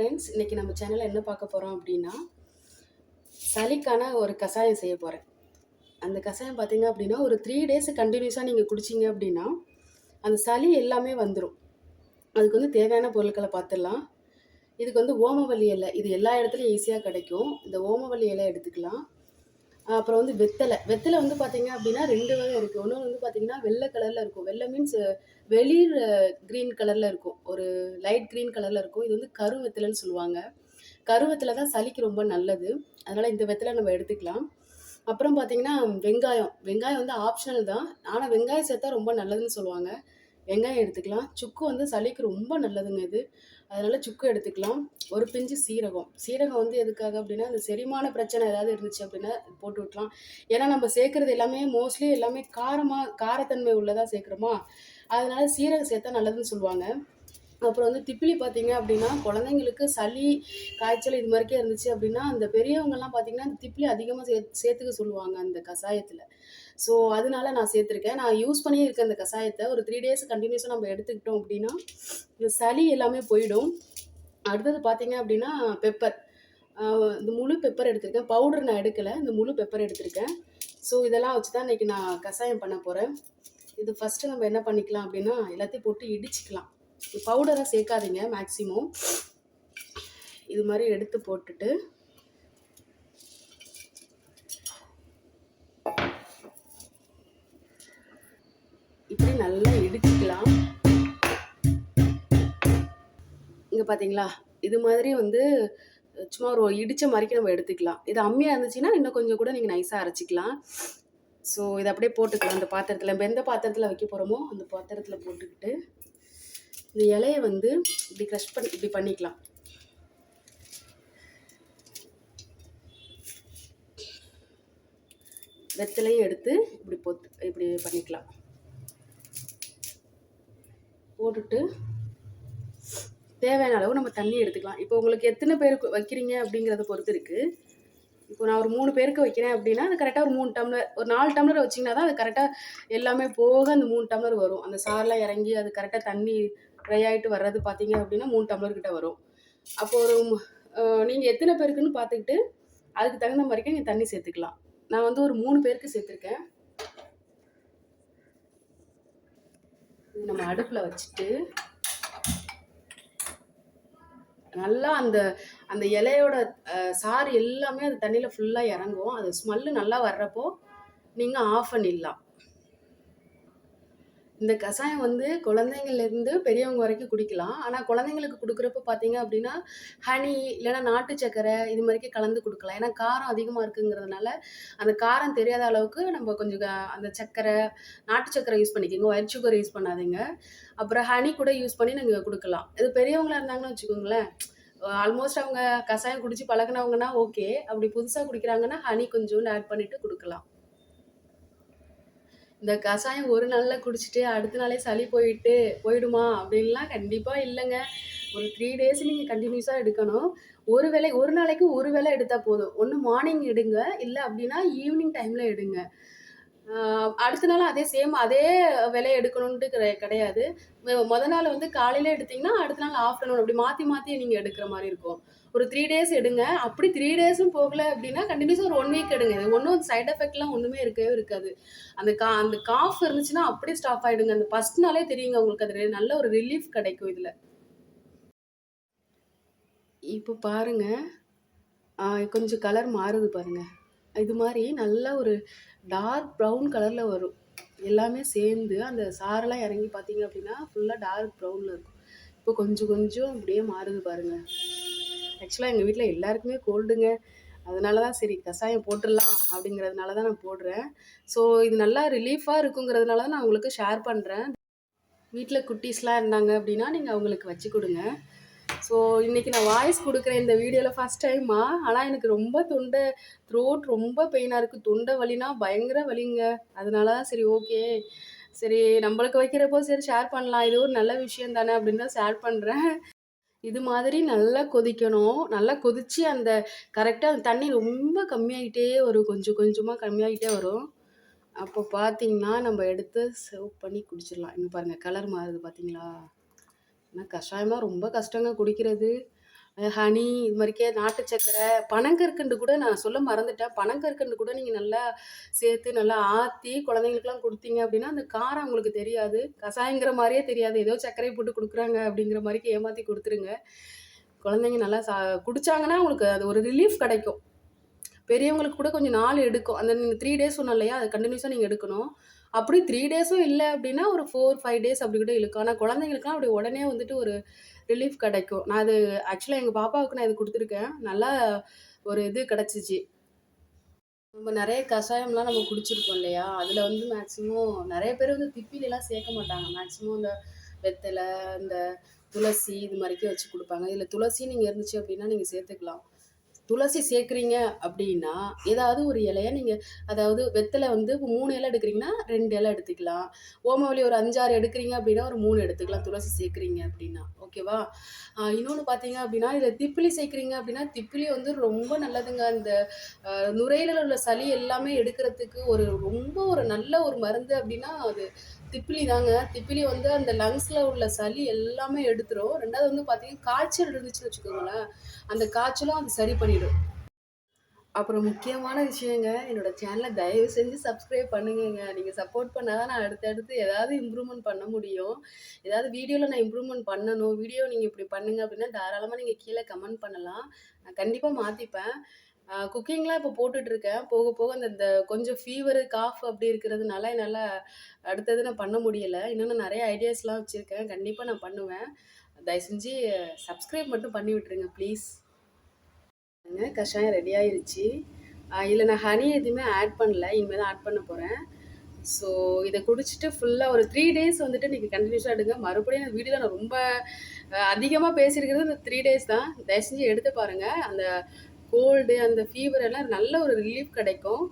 Friends, இன்னைக்கு நம்ம சேனல்ல என்ன பார்க்க போறோம் அப்படின்னா, சளிக்கான ஒரு கசாயம் செய்ய போறேன். அந்த கசாயம் பார்த்தீங்க அப்படின்னா, ஒரு 3 டேஸ் கன்டினியூஸா நீங்க குடிச்சீங்க அப்படின்னா, அந்த சளி எல்லாமே வந்துரும். அதுக்கு வந்து தேவையான பொருட்கள பார்த்துடலாம். இதுக்கு வந்து ஓமவல்லி இலை, இது எல்லா இடத்துலயும் ஈஸியா கிடைக்கும். இந்த ஓமவல்லி இலை எடுத்துக்கலாம். அப்புறம் வந்து வெத்தலை வந்து பார்த்தீங்க அப்படின்னா 2 வகை இருக்கு. ஒண்ணு வந்து பார்த்தீங்கன்னா, வெள்ள கலர்ல இருக்கும். வெள்ள மீன்ஸ் வெளிர் கிரீன் கலர்ல இருக்கும். ஒரு லைட் கிரீன் கலர்ல இருக்கும். இது வந்து கருவெத்தலைன்னு சொல்லுவாங்க. கருவேப்பிலை தான் சளிக்கு ரொம்ப நல்லது. அதனால இந்த வெத்தல நம்ம எடுத்துக்கலாம். அப்புறம் பார்த்தீங்கன்னா, வெங்காயம். வெங்காயம் வந்து ஆப்ஷனல் தான். ஆனா வெங்காயம் சேர்த்தா ரொம்ப நல்லதுன்னு சொல்லுவாங்க. வெங்காயம் எடுத்துக்கலாம். சுக்கு வந்து சளிக்கு ரொம்ப நல்லதுங்க இது. அதனால சுக்கு எடுத்துக்கலாம். ஒரு பிஞ்சு சீரகம். சீரகம் வந்து எதுக்காக அப்படின்னா, அந்த செரிமான பிரச்சனை ஏதாவது இருந்துச்சு அப்படின்னா போட்டு விட்டுறலாம். ஏன்னா நம்ம சேர்க்கறது எல்லாமே மோஸ்ட்லி எல்லாமே காரத்தன்மை உள்ளதா சேர்க்கிறோமா, அதனால சீரகம் சேர்த்தா நல்லதுன்னு சொல்லுவாங்க. அப்புறம் வந்து திப்பிலி பார்த்தீங்க அப்படின்னா, குழந்தைங்களுக்கு சளி, காய்ச்சல் இது மாரிக்கே இருந்துச்சு அப்படின்னா, அந்த பெரியவங்கலாம் பார்த்தீங்கன்னா, அந்த திப்பிலி அதிகமா சேர்த்துக்க சொல்லுவாங்க அந்த கசாயத்துல. ஸோ, அதனால நான் சேர்த்துருக்கேன். நான் யூஸ் பண்ணியே இருக்கேன் அந்த கசாயத்த. ஒரு 3 டேஸ் கன்டினியூஸா நம்ம எடுத்துக்கிட்டோம் அப்படின்னா, இந்த சளி எல்லாமே போயிடும். அடுத்தது பார்த்தீங்க அப்படின்னா, பெப்பர். அ இந்த முழு பெப்பர் எடுத்திருக்கேன். பவுடர் நான் எடுக்கல. இந்த முழு பெப்பர் எடுத்திருக்கேன். ஸோ, இதெல்லாம் வச்சு தான் இன்னைக்கு நான் கசாயம் பண்ண போறேன். இது ஃபர்ஸ்ட்டு நம்ம என்ன பண்ணிக்கலாம் அப்படின்னா, எல்லாத்தையும் போட்டு இடிச்சுக்கலாம். பவுடரா சேர்க்காதீங்க மேக்ஸிமம். இது மாதிரி எடுத்து போட்டுட்டு இப்படி நல்லா இடிச்சுக்கலாம். இங்க பாத்தீங்களா, இது மாதிரி வந்து சும்மா ஒரு இடிச்ச மாதிரிக்கு நம்ம எடுத்துக்கலாம். இது அம்மியா இருந்துச்சுன்னா இன்னும் கொஞ்சம் கூட நீங்க நைஸா அரைச்சிக்கலாம். ஸோ இதை அப்படியே போட்டுக்கலாம் அந்த பாத்திரத்தில். நம்ம எந்த பாத்திரத்தில் வைக்க போகிறோமோ அந்த பாத்திரத்தில் போட்டுக்கிட்டு இந்த இலையை வந்து இப்படி க்ரஷ் பண்ணி இப்படி பண்ணிக்கலாம். வெத்தலையும் எடுத்து இப்படி இப்படி பண்ணிக்கலாம். போட்டுட்டு தேவையான அளவு நம்ம தண்ணி எடுத்துக்கலாம். இப்போ உங்களுக்கு எத்தனை பேருக்கு வைக்கிறீங்க அப்படிங்கிறத பொறுத்து இருக்குது. இப்போ நான் ஒரு 3 பேருக்கு வைக்கிறேன் அப்படின்னா அது கரெக்டாக ஒரு 3 டம்ளர், ஒரு 4 டம்ளர் வச்சிங்கன்னா தான் அது கரெக்டாக எல்லாமே போக அந்த 3 டம்ளர் வரும். அந்த சாரெலாம் இறங்கி அது கரெக்டாக தண்ணி ட்ரை ஆகிட்டு வர்றது பார்த்தீங்க அப்படின்னா 3 டம்ளர் கிட்ட வரும். அப்போ ஒரு நீங்கள் எத்தனை பேருக்குன்னு பார்த்துக்கிட்டு அதுக்கு தகுந்த மாதிரிக்கு நீங்கள் தண்ணி சேர்த்துக்கலாம். நான் வந்து ஒரு 3 பேருக்கு சேர்த்துருக்கேன். நம்ம அடுப்பில் வச்சுட்டு நல்லா அந்த அந்த இலையோட சாறு எல்லாமே அது தண்ணியில் ஃபுல்லாக இறங்கும். அது ஸ்மெல்லு நல்லா வர்றப்போ நீங்கள் ஆஃப் பண்ணிடலாம். இந்த கசாயம் வந்து குழந்தைங்கள்லேருந்து பெரியவங்க வரைக்கும் குடிக்கலாம். ஆனால் குழந்தைங்களுக்கு கொடுக்குறப்ப பார்த்தீங்க அப்படின்னா, ஹனி இல்லைன்னா நாட்டு சர்க்கரை இது மாதிரிக்கே கலந்து கொடுக்கலாம். ஏன்னா காரம் அதிகமாக இருக்குங்கிறதுனால அந்த காரம் தெரியாத அளவுக்கு நம்ம கொஞ்சம் அந்த சர்க்கரை, நாட்டு சர்க்கரை யூஸ் பண்ணிக்கோங்க. ஒயிட் சுகர் யூஸ் பண்ணாதீங்க. அப்புறம் ஹனி கூட யூஸ் பண்ணி நீங்கள் கொடுக்கலாம். இது பெரியவங்களாக இருந்தாங்கன்னு வச்சுக்கோங்களேன், ஆல்மோஸ்ட் அவங்க கசாயம் குடிச்சு பழகினவங்கன்னா ஓகே. அப்படி புதுசாக குடிக்கிறாங்கன்னா ஹனி கொஞ்சோண்டு ஆட் பண்ணிட்டு கொடுக்கலாம். இந்த கசாயம் ஒரு நாள்ல குடிச்சிட்டு அடுத்த நாளே சளி போயிடுமா அப்படின்லாம் கண்டிப்பாக இல்லைங்க. ஒரு 3 டேஸ் நீங்கள் கண்டினியூஸாக எடுக்கணும். ஒரு நாளைக்கு ஒரு வேளை எடுத்தால் போதும். ஒன்று மார்னிங் எடுங்க, இல்லை அப்படின்னா ஈவினிங் டைமில் எடுங்க. அடுத்த நாள் அதே வேலையை எடுக்கணுன்ட்டு கிடையாது. மொதல் நாள் வந்து காலையில் எடுத்தீங்கன்னா அடுத்த நாள் ஆஃப்டர்நூன் அப்படி மாற்றி மாற்றி நீங்கள் எடுக்கிற மாதிரி இருக்கும். ஒரு 3 டேஸ் எடுங்க. அப்படி 3 டேஸும் போகல அப்படின்னா கண்டினியூஸாக ஒரு 1 வீக் எடுங்க. இது ஒன்றும் சைட் எஃபெக்ட்லாம் ஒன்றுமே இருக்கவே இருக்காது. அந்த காஃப் இருந்துச்சுன்னா அப்படியே ஸ்டாப் ஆகிடுங்க. அந்த ஃபர்ஸ்ட் நாளே தெரியுங்க உங்களுக்கு. அது நல்ல ஒரு ரிலீஃப் கிடைக்கும் இதில். இப்போ பாருங்க, கொஞ்சம் கலர் மாறுது பாருங்க. இது மாதிரி நல்லா ஒரு டார்க் ப்ரௌன் கலரில் வரும். எல்லாமே சேர்ந்து அந்த சாரெல்லாம் இறங்கி பார்த்தீங்க அப்படின்னா ஃபுல்லாக டார்க் ப்ரௌனில் இருக்கும். இப்போ கொஞ்சம் கொஞ்சம் அப்படியே மாறுது பாருங்கள். ஆக்சுவலாக எங்கள் வீட்டில் எல்லாருக்குமே கோல்டுங்க. அதனால தான் சரி கசாயம் போட்டுடலாம் அப்படிங்கிறதுனால தான் நான் போடுறேன். ஸோ இது நல்லா ரிலீஃபாக இருக்குங்கிறதுனால தான் நான் உங்களுக்கு ஷேர் பண்ணுறேன். வீட்டில் குட்டீஸ்லாம் இருந்தாங்க அப்படின்னா நீங்கள் அவங்களுக்கு வச்சு கொடுங்க. ஸோ இன்றைக்கி நான் வாய்ஸ் கொடுக்குறேன் இந்த வீடியோவில் ஃபஸ்ட் டைமா. ஆனால் எனக்கு ரொம்ப த்ரோட் ரொம்ப பெயினாக இருக்குது. தொண்டை வலினா பயங்கர வலிங்க. அதனால தான் சரி ஓகே, சரி நம்மளுக்கு வைக்கிறப்போ சரி ஷேர் பண்ணலாம், இது ஒரு நல்ல விஷயம் தானே அப்படின்னு தான் ஷேர் பண்ணுறேன். இது மாதிரி நல்லா கொதிக்கணும். நல்லா கொதித்து அந்த கரெக்டாக அந்த தண்ணி ரொம்ப கம்மியாகிட்டே வரும். கொஞ்சம் கொஞ்சமாக கம்மியாகிட்டே வரும். அப்போ பார்த்தீங்கன்னா நம்ம எடுத்து சர்வ் பண்ணி குடிச்சிடலாம். இங்கே பாருங்கள் கலர் மாறுது பார்த்தீங்களா? ஆனால் கஷாயமாக ரொம்ப கஷ்டங்க குடிக்கிறது. ஹனி இது மாதிரிக்கே நாட்டு சர்க்கரை, பனங்கற்கண்டு கூட நான் சொல்ல மறந்துட்டேன். பனங்கற்கண்டு கூட நீங்க நல்லா சேர்த்து நல்லா ஆத்தி குழந்தைங்களுக்குலாம் குடுத்தீங்க அப்படின்னா, அந்த காரம் உங்களுக்கு தெரியாது. கசாயங்கிற மாரியே தெரியாது. ஏதோ சர்க்கரைய போட்டு குடுக்குறாங்க அப்படிங்கிற மாரிக்கு ஏமாத்தி குடுத்துருங்க. குழந்தைங்க நல்லா குடிச்சாங்கன்னா, உங்களுக்கு அது ஒரு ரிலீஃப் கிடைக்கும். பெரியவங்களுக்கு கூட கொஞ்சம் நாள் எடுக்கும். அந்த நீங்க 3 டேஸ் சொன்னேன் இல்லையா? அது கன்டினியூஸா நீங்க எடுக்கணும். அப்படி 3 டேஸும் இல்ல அப்படின்னா, ஒரு 4, 5 டேஸ் அப்படி கூட இழுக்கும். ஆனா குழந்தைங்களுக்குலாம் அப்படி உடனே வந்துட்டு ஒரு ரிலீஃப் கிடைக்கும். நான் அது ஆக்சுவலா எங்க பாப்பாவுக்கு நான் இது குடுத்துருக்கேன். நல்லா ஒரு இது கிடைச்சுச்சு. நம்ம நெறைய கஷாயம்லாம் நம்ம குடிச்சிருக்கோம் இல்லையா? அதுல வந்து மேக்ஸிமம் நெறைய பேர் வந்து திப்பிலிலாம் சேர்க்க மாட்டாங்க. மேக்ஸிமம் இந்த வெத்தல, இந்த துளசி இது மாரிக்கே வச்சு குடுப்பாங்க. இதுல துளசி நீங்க இருந்துச்சு அப்படின்னா, நீங்க சேர்த்துக்கலாம். துளசி சேர்க்குறீங்க அப்படின்னா, ஏதாவது ஒரு இலைய நீங்க அதாவது வெத்தல வந்து 3 இலை எடுக்கிறீங்கன்னா, 2 இலை எடுத்துக்கலாம். ஓமவல்லி ஒரு 5, 6 எடுக்கிறீங்க அப்படின்னா, ஒரு 3 எடுத்துக்கலாம். துளசி சேர்க்குறீங்க அப்படின்னா, ஓகேவா? இன்னொன்னு பார்த்தீங்க அப்படின்னா, இதில திப்பிலி சேர்க்குறீங்க அப்படின்னா, திப்பிலி வந்து ரொம்ப நல்லதுங்க. அந்த நுரையீரல்ல உள்ள சளி எல்லாமே எடுக்கிறதுக்கு ரொம்ப ஒரு நல்ல ஒரு மருந்து அப்படின்னா, அது திப்பிலி தாங்க. திப்பிலி வந்து அந்த லங்ஸ்ல உள்ள சளி எல்லாமே எடுத்துரும். 2வது வந்து பார்த்தீங்கன்னா, காய்ச்சல் இருந்துச்சுன்னு வச்சுக்கோங்களேன், அந்த காய்ச்சலும் அது சரி பண்ணிடும். அப்புறம் முக்கியமான விஷயங்க, என்னோட சேனல தயவு செஞ்சு சப்ஸ்கிரைப் பண்ணுங்கங்க. நீங்க சப்போர்ட் பண்ணா தான் நான் அடுத்தடுத்து ஏதாவது இம்ப்ரூவ்மெண்ட் பண்ண முடியும். ஏதாவது வீடியோல நான் இம்ப்ரூவ்மெண்ட் பண்ணணும். வீடியோ நீங்க இப்படி பண்ணுங்க அப்படின்னா, தாராளமா நீங்க கீழ கமெண்ட் பண்ணலாம். நான் கண்டிப்பா மாத்திப்பேன். குக்கிங்லாம் இப்போ போட்டுட்ருக்கேன். போக போக அந்த இந்த கொஞ்சம் ஃபீவரு, காஃப் அப்படி இருக்கிறதுனால என்னால அடுத்தது நான் பண்ண முடியல. இன்னும் நான் நெறைய ஐடியாஸ்லாம் வச்சிருக்கேன். கண்டிப்பா நான் பண்ணுவேன். தயவு செஞ்சு சப்ஸ்கிரைப் மட்டும் பண்ணி விட்டுருங்க ப்ளீஸ். கஷாயம் ரெடி ஆயிருச்சு. இதில நான் ஹனி எதுவுமே ஆட் பண்ணல. இனிமே தான் ஆட் பண்ண போறேன். ஸோ இத குடிச்சிட்டு ஃபுல்லா ஒரு 3 டேஸ் வந்துட்டு நீங்க கன்டினியூஸா எடுங்க. மறுபடியும் இந்த வீடியோல நான் ரொம்ப அதிகமா பேசியிருக்கிறது இந்த 3 டேஸ் தான். தயவு செஞ்சு எடுத்து பாருங்க. அந்த கோல்டு, அந்த ஃபீவர் எல்லாம் நல்ல ஒரு ரிலீஃப் கிடைக்கும்.